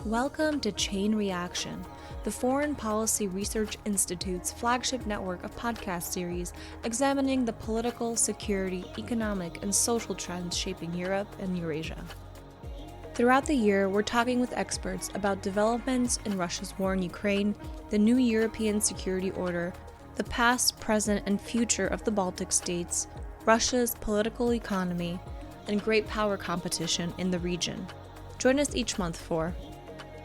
Welcome to Chain Reaction, the Foreign Policy Research Institute's flagship network of podcast series examining the political, security, economic, and social trends shaping Europe and Eurasia. Throughout the year, we're talking with experts about developments in Russia's war in Ukraine, the new European security order, the past, present, and future of the Baltic states, Russia's political economy, and great power competition in the region. Join us each month for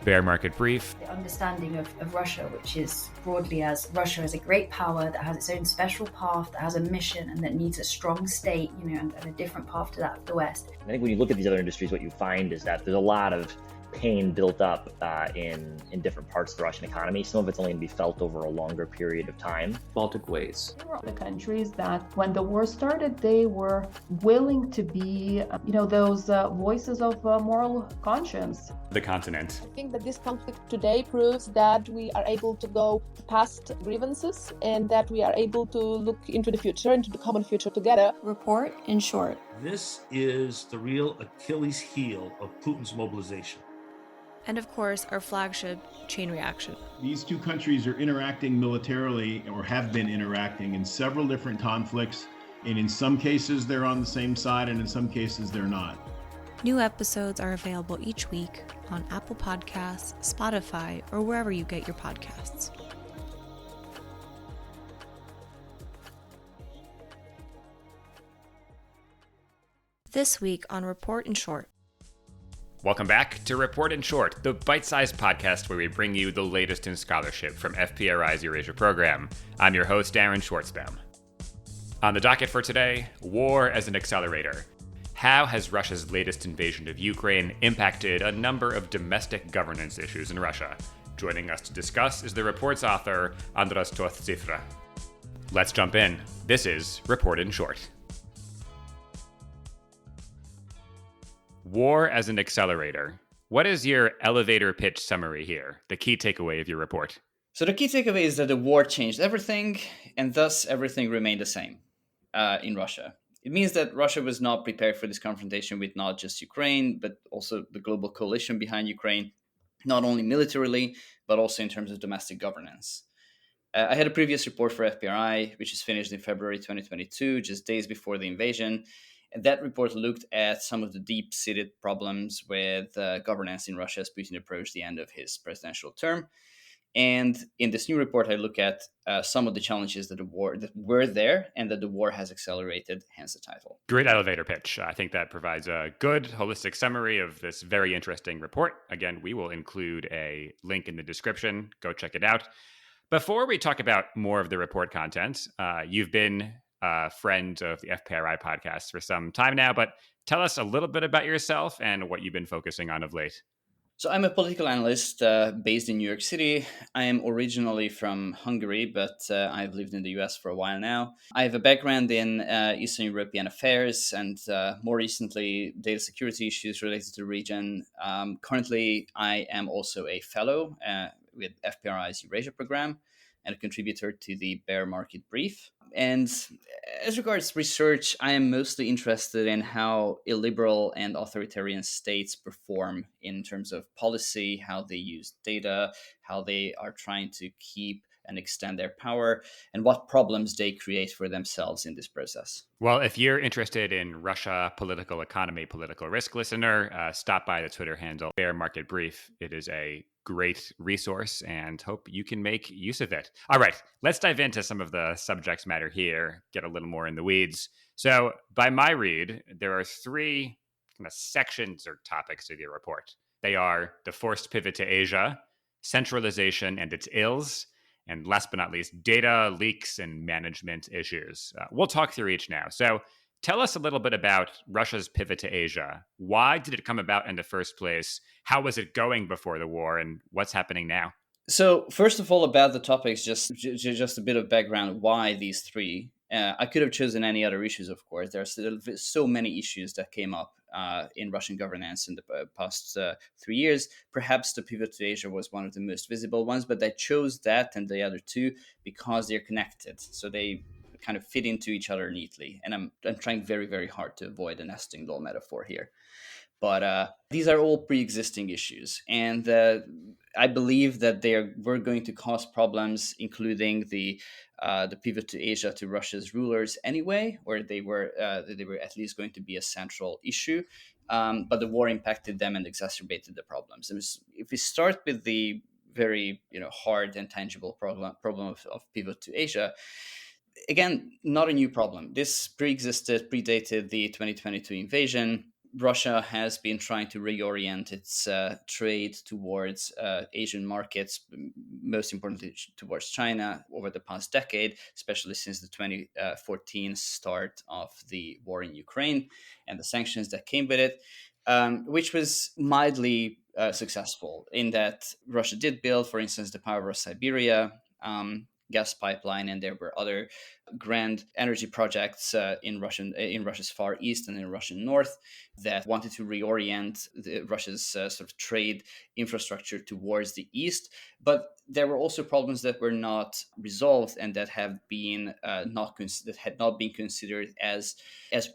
Bear Market Brief. The understanding of Russia, which is broadly as Russia as a great power that has its own special path, that has a mission and that needs a strong state, and a different path to that of the West. I think when you look at these other industries, what you find is that there's a lot of pain built up in different parts of the Russian economy. Some of it's only going to be felt over a longer period of time. Baltic ways. There were the countries that when the war started, they were willing to be, those voices of moral conscience. The continent. I think that this conflict today proves that we are able to go past grievances and that we are able to look into the future, into the common future together. Report in short. This is the real Achilles heel of Putin's mobilization. And of course, our flagship, Chain Reaction. These two countries are interacting militarily, or have been interacting in several different conflicts, and in some cases they're on the same side, and in some cases they're not. New episodes are available each week on Apple Podcasts, Spotify, or wherever you get your podcasts. This week on Report in Short. Welcome back to Report in Short, the bite-sized podcast where we bring you the latest in scholarship from FPRI's Eurasia program. I'm your host, Aaron Schwartzbaum. On the docket for today, war as an accelerator. How has Russia's latest invasion of Ukraine impacted a number of domestic governance issues in Russia? Joining us to discuss is the report's author, Andras Toth-Cifra. Let's jump in. This is Report in Short. War as an accelerator. What is your elevator pitch summary here, the key takeaway of your report? So the key takeaway is that the war changed everything, and thus everything remained the same in Russia. It means that Russia was not prepared for this confrontation with not just Ukraine, but also the global coalition behind Ukraine, not only militarily, but also in terms of domestic governance. I had a previous report for FPRI, which is finished in February 2022, just days before the invasion. And that report looked at some of the deep-seated problems with governance in Russia as Putin approached the end of his presidential term. And in this new report, I look at some of the challenges that were there and that the war has accelerated, hence the title. Great elevator pitch. I think that provides a good, holistic summary of this very interesting report. Again, we will include a link in the description. Go check it out. Before we talk about more of the report content, you've been friend of the FPRI podcast for some time now, but tell us a little bit about yourself and what you've been focusing on of late. So I'm a political analyst based in New York City. I am originally from Hungary, but I've lived in the US for a while now. I have a background in Eastern European affairs and more recently data security issues related to the region. Currently, I am also a fellow with FPRI's Eurasia program and a contributor to the Bear Market Brief. And as regards research, I am mostly interested in how illiberal and authoritarian states perform in terms of policy, how they use data, how they are trying to keep and extend their power, and what problems they create for themselves in this process. Well, if you're interested in Russia, political economy, political risk listener, stop by the Twitter handle, Bear Market Brief. It is a great resource and hope you can make use of it. All right, let's dive into some of the subject matter here, get a little more in the weeds. So by my read, there are three kind of sections or topics of your report. They are the forced pivot to Asia, centralization and its ills, and last but not least, data leaks and management issues. We'll talk through each now. So tell us a little bit about Russia's pivot to Asia. Why did it come about in the first place? How was it going before the war? And what's happening now? So first of all, about the topics, just a bit of background. Why these three? I could have chosen any other issues, of course. There are still so many issues that came up in Russian governance in the past 3 years. Perhaps the pivot to Asia was one of the most visible ones, but I chose that and the other two because they're connected. So they kind of fit into each other neatly. And I'm trying very, very hard to avoid a nesting doll metaphor here. But these are all pre-existing issues, and I believe that were going to cause problems, including the pivot to Asia to Russia's rulers anyway, or they were at least going to be a central issue. But the war impacted them and exacerbated the problems. If we start with the very hard and tangible problem of pivot to Asia, again, not a new problem. This predated the 2022 invasion. Russia has been trying to reorient its trade towards Asian markets, most importantly towards China, over the past decade, especially since the 2014 start of the war in Ukraine and the sanctions that came with it, which was mildly successful in that Russia did build, for instance, the Power of Siberia gas pipeline, and there were other grand energy projects in Russia's far east and in Russian north that wanted to reorient Russia's sort of trade infrastructure towards the east. But there were also problems that were not resolved and that have been that had not been considered as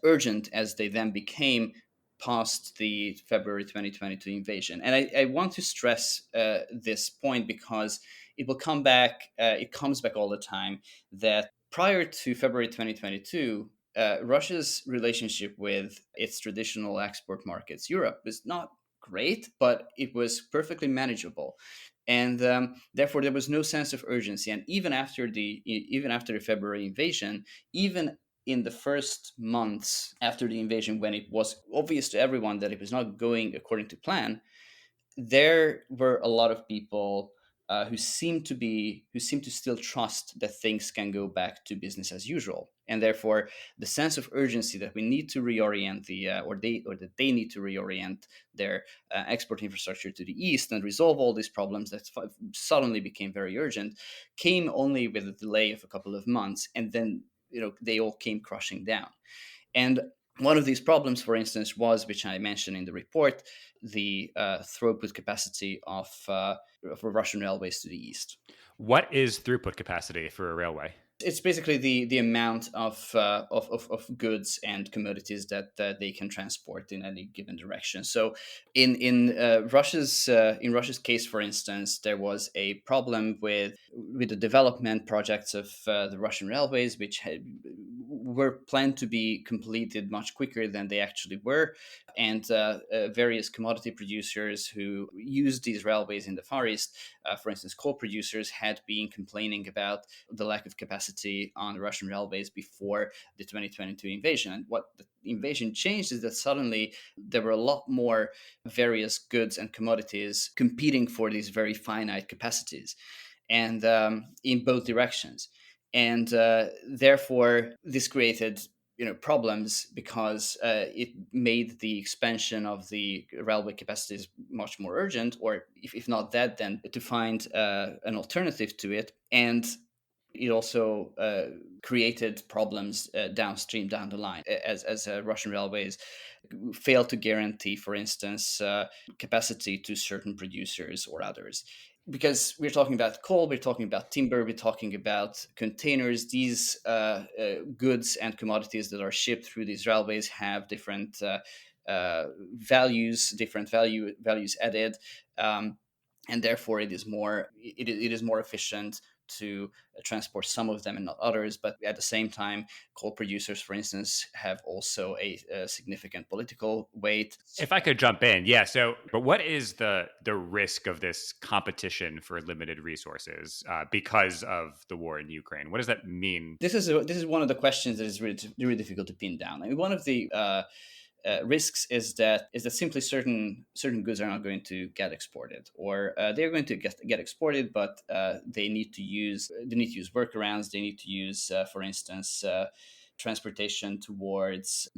urgent as they then became past the February 2022 invasion. And I want to stress this point because it will come back. It comes back all the time that prior to February 2022, Russia's relationship with its traditional export markets, Europe, was not great, but it was perfectly manageable, and therefore there was no sense of urgency. And even after the February invasion, even in the first months after the invasion, when it was obvious to everyone that it was not going according to plan, there were a lot of people who seem to still trust that things can go back to business as usual, and therefore the sense of urgency that we need to reorient that they need to reorient their export infrastructure to the east and resolve all these problems that suddenly became very urgent came only with a delay of a couple of months, and then they all came crushing down. And one of these problems, for instance, was, which I mentioned in the report, the throughput capacity of Russian railways to the east. What is throughput capacity for a railway? It's basically the amount of goods and commodities that they can transport in any given direction. So in Russia's case, for instance, there was a problem with the development projects of the Russian railways, which were planned to be completed much quicker than they actually were, and various commodity producers who used these railways in the Far East, for instance, coal producers, had been complaining about the lack of capacity on the Russian railways before the 2022 invasion. And what the invasion changed is that suddenly there were a lot more various goods and commodities competing for these very finite capacities, and in both directions. And therefore, this created problems because it made the expansion of the railway capacities much more urgent, or if not that, then to find an alternative to it. And it also created problems downstream down the line as Russian railways failed to guarantee, for instance, capacity to certain producers or others. Because we're talking about coal, we're talking about timber, we're talking about containers. These goods and commodities that are shipped through these railways have different values, values added, and therefore it is more efficient to transport some of them and not others. But at the same time, coal producers, for instance, have also a significant political weight. If I could jump in, yeah. So, but what is the risk of this competition for limited resources because of the war in Ukraine? What does that mean? This is one of the questions that is really difficult to pin down. I mean, one of the risks is that simply certain goods are not going to get exported, or they're going to get exported, but they need to use workarounds. They need to use, for instance, transportation towards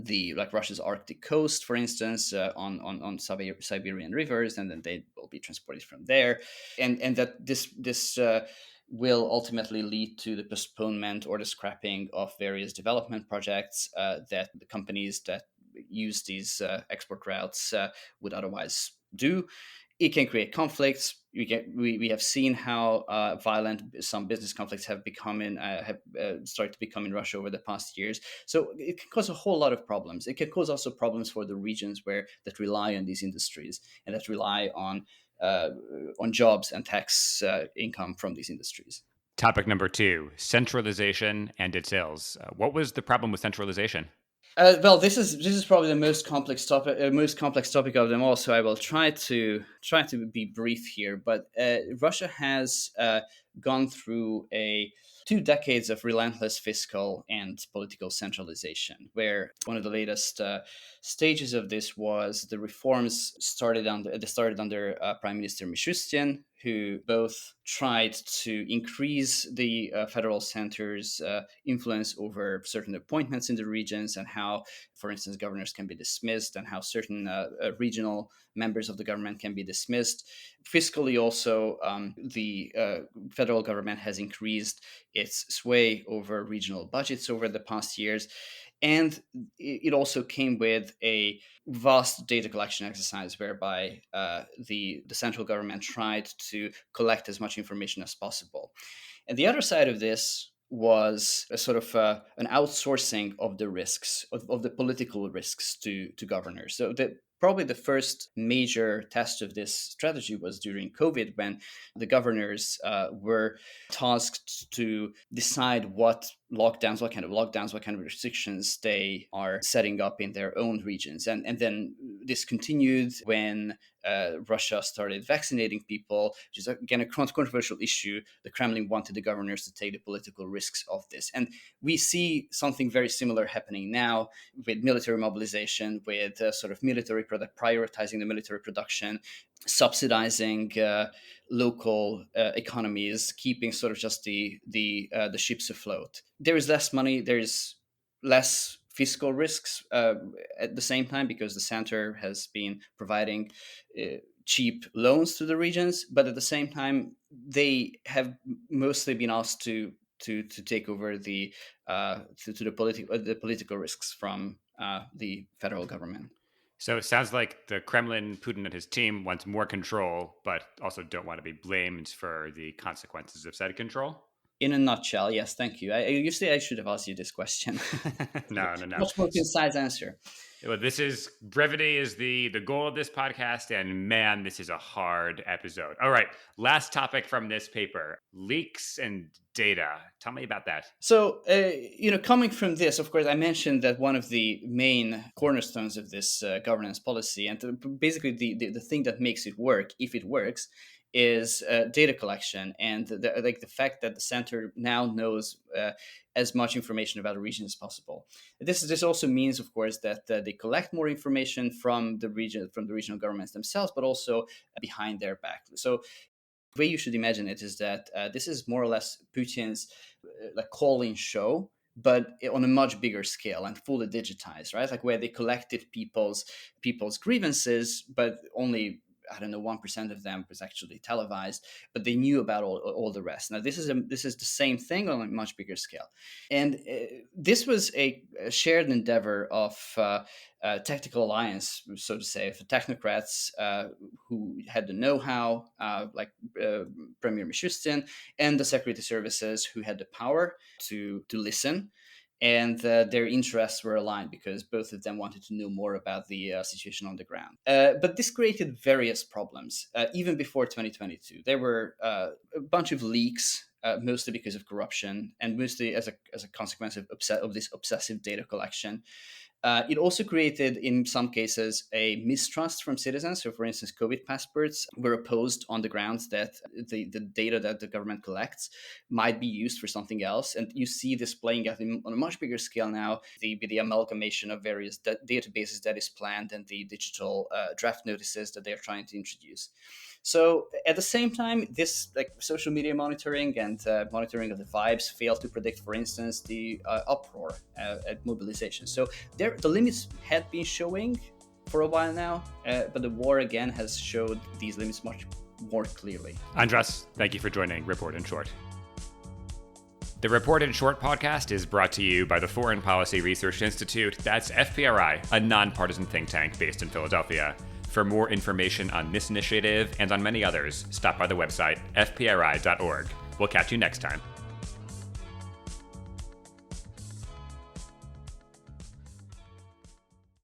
Russia's Arctic coast, for instance, on Siberian rivers, and then they will be transported from there, and that this will ultimately lead to the postponement or the scrapping of various development projects that the companies that use these export routes would otherwise do. It can create conflicts. We have seen how violent some business conflicts have started to become in Russia over the past years. So it can cause a whole lot of problems. It can cause also problems for the regions that rely on these industries and that rely on jobs and tax income from these industries. Topic number 2, centralization and its ills. What was the problem with centralization? Well, this is probably the most complex topic of them all. So I will try to be brief here. But Russia has gone through 2 decades of relentless fiscal and political centralization, where one of the latest stages of this was the reforms started under Prime Minister Mishustin, who both tried to increase the federal center's influence over certain appointments in the regions and how, for instance, governors can be dismissed and how certain regional members of the government can be dismissed. Fiscally, also, the federal government has increased its sway over regional budgets over the past years. And it also came with a vast data collection exercise whereby the central government tried to collect as much information as possible. And the other side of this was a sort of an outsourcing of the risks, of the political risks to governors. So probably the first major test of this strategy was during COVID, when the governors were tasked to decide what kind of restrictions they are setting up in their own regions. And then this continued when Russia started vaccinating people, which is again a controversial issue. The Kremlin wanted the governors to take the political risks of this. And we see something very similar happening now with military mobilization, with sort of prioritizing the military production, subsidizing local economies, keeping sort of just the ships afloat. There is less money. There is less fiscal risks at the same time, because the center has been providing cheap loans to the regions, but at the same time they have mostly been asked to take over the political risks from the federal government. So it sounds like the Kremlin, Putin and his team wants more control, but also don't want to be blamed for the consequences of said control. In a nutshell, yes, thank you. I should have asked you this question. No. Much more concise answer. Well, brevity is the goal of this podcast, and man, this is a hard episode. All right, last topic from this paper: leaks and data. Tell me about that. So, coming from this, of course, I mentioned that one of the main cornerstones of this governance policy, and basically the thing that makes it work, if it works, is data collection, and the fact that the center now knows as much information about a region as possible. This also means, of course, that they collect more information from the regional governments themselves, but also behind their back. So the way you should imagine it is that this is more or less Putin's call-in show, but on a much bigger scale and fully digitized, right? Like where they collected people's grievances, but only 1% of them was actually televised, but they knew about all the rest. Now, this is the same thing on a much bigger scale. And this was a shared endeavor of tactical alliance, so to say, for technocrats who had the know-how, like Premier Mishustin, and the security services who had the power to listen. And their interests were aligned because both of them wanted to know more about the situation on the ground. But this created various problems. Even before 2022, there were a bunch of leaks, mostly because of corruption and mostly as a consequence of this obsessive data collection. It also created, in some cases, a mistrust from citizens. So, for instance, COVID passports were opposed on the grounds that the data that the government collects might be used for something else. And you see this playing out on a much bigger scale now, the amalgamation of various databases that is planned and the digital draft notices that they're trying to introduce. So at the same time, this social media monitoring and monitoring of the vibes failed to predict, for instance, the uproar at mobilization. So the limits had been showing for a while now, but the war again has showed these limits much more clearly. Andras, thank you for joining Report in Short. The Report in Short podcast is brought to you by the Foreign Policy Research Institute. That's FPRI, a nonpartisan think tank based in Philadelphia. For more information on this initiative and on many others, stop by the website fpri.org. We'll catch you next time.